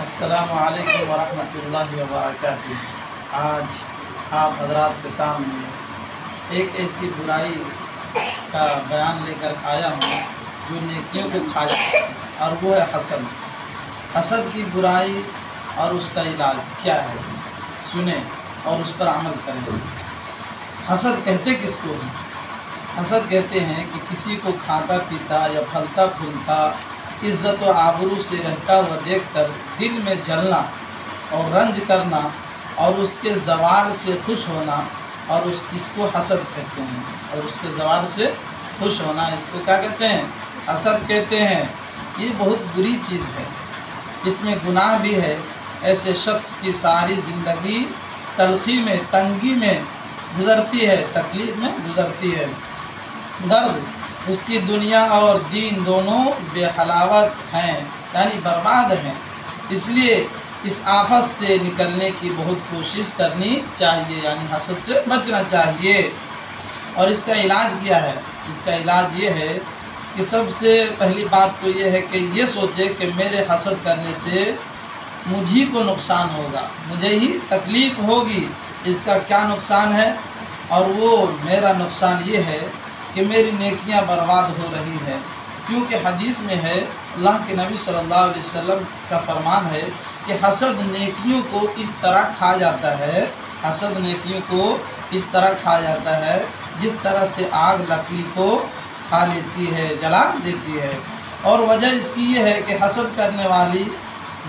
السلام علیکم ورحمۃ اللہ وبرکاتہ۔ آج آپ حضرات کے سامنے ایک ایسی برائی کا بیان لے کر آیا ہوں جو نیکیوں کو کھا جاتا ہے، اور وہ ہے حسد۔ حسد کی برائی اور اس کا علاج کیا ہے، سنیں اور اس پر عمل کریں۔ حسد کہتے کس کو ہیں؟ حسد کہتے ہیں کہ کسی کو کھاتا پیتا یا پھلتا پھولتا عزت و آبرو سے رہتا ہوا دیکھ کر دل میں جلنا اور رنج کرنا اور اس کے زوال سے خوش ہونا، اور اس کو حسد کہتے ہیں۔ اور اس کے زوال سے خوش ہونا، اس کو کیا کہتے ہیں؟ حسد کہتے ہیں۔ یہ بہت بری چیز ہے، اس میں گناہ بھی ہے۔ ایسے شخص کی ساری زندگی تلخی میں، تنگی میں گزرتی ہے، تکلیف میں گزرتی ہے۔ درد اس کی دنیا اور دین دونوں بے حلاوت ہیں، یعنی برباد ہیں۔ اس لیے اس آفت سے نکلنے کی بہت کوشش کرنی چاہیے، یعنی حسد سے بچنا چاہیے۔ اور اس کا علاج کیا ہے؟ اس کا علاج یہ ہے کہ سب سے پہلی بات تو یہ ہے کہ یہ سوچے کہ میرے حسد کرنے سے مجھے کو نقصان ہوگا، مجھے ہی تکلیف ہوگی۔ اس کا کیا نقصان ہے؟ اور وہ میرا نقصان یہ ہے کہ میری نیکیاں برباد ہو رہی ہے، کیونکہ حدیث میں ہے، اللہ کے نبی صلی اللہ علیہ وسلم کا فرمان ہے کہ حسد نیکیوں کو اس طرح کھا جاتا ہے، حسد نیکیوں کو اس طرح کھا جاتا ہے جس طرح سے آگ لکڑی کو کھا لیتی ہے، جلا دیتی ہے۔ اور وجہ اس کی یہ ہے کہ حسد کرنے والی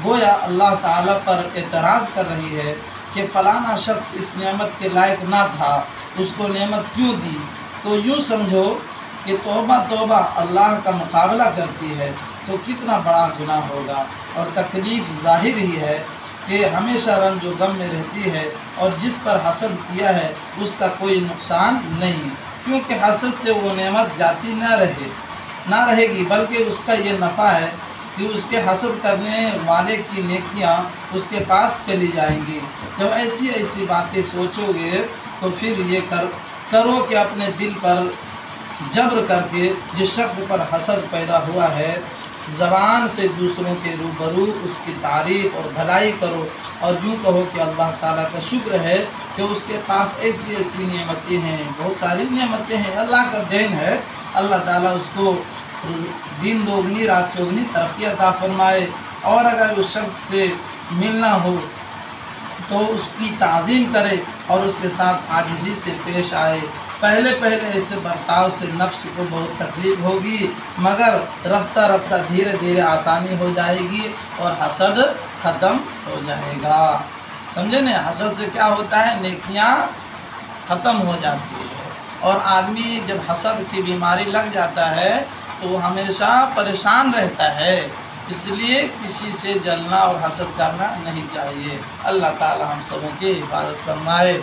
گویا اللہ تعالیٰ پر اعتراض کر رہی ہے کہ فلانا شخص اس نعمت کے لائق نہ تھا، اس کو نعمت کیوں دی؟ تو یوں سمجھو کہ توبہ توبہ اللہ کا مقابلہ کرتی ہے تو کتنا بڑا گناہ ہوگا۔ اور تکلیف ظاہر ہی ہے کہ ہمیشہ رنج و غم میں رہتی ہے، اور جس پر حسد کیا ہے اس کا کوئی نقصان نہیں، کیونکہ حسد سے وہ نعمت جاتی نہ رہے گی، بلکہ اس کا یہ نفع ہے کہ اس کے حسد کرنے والے کی نیکیاں اس کے پاس چلی جائیں گی۔ جب ایسی باتیں سوچو گے تو پھر یہ کرو کہ اپنے دل پر جبر کر کے جس شخص پر حسد پیدا ہوا ہے، زبان سے دوسروں کے روبرو اس کی تعریف اور بھلائی کرو، اور یوں کہو کہ اللہ تعالیٰ کا شکر ہے کہ اس کے پاس ایسی نعمتیں ہیں، بہت ساری نعمتیں ہیں، اللہ کا دین ہے، اللہ تعالیٰ اس کو دین دوگنی رات چوگنی ترقی عطا فرمائے۔ اور اگر اس شخص سے ملنا ہو تو اس کی تعظیم کرے اور اس کے ساتھ عاجزی سے پیش آئے۔ پہلے ایسے برتاؤ سے نفس کو بہت تکلیف ہوگی، مگر رفتہ رفتہ دھیرے دھیرے آسانی ہو جائے گی اور حسد ختم ہو جائے گا۔ سمجھے نا؟ حسد سے کیا ہوتا ہے؟ نیکیاں ختم ہو جاتی ہے، اور آدمی جب حسد کی بیماری لگ جاتا ہے تو وہ ہمیشہ پریشان رہتا ہے۔ اس لیے کسی سے جلنا اور حسد کرنا نہیں چاہیے۔ اللہ تعالی ہم سبوں کی حفاظت فرمائے۔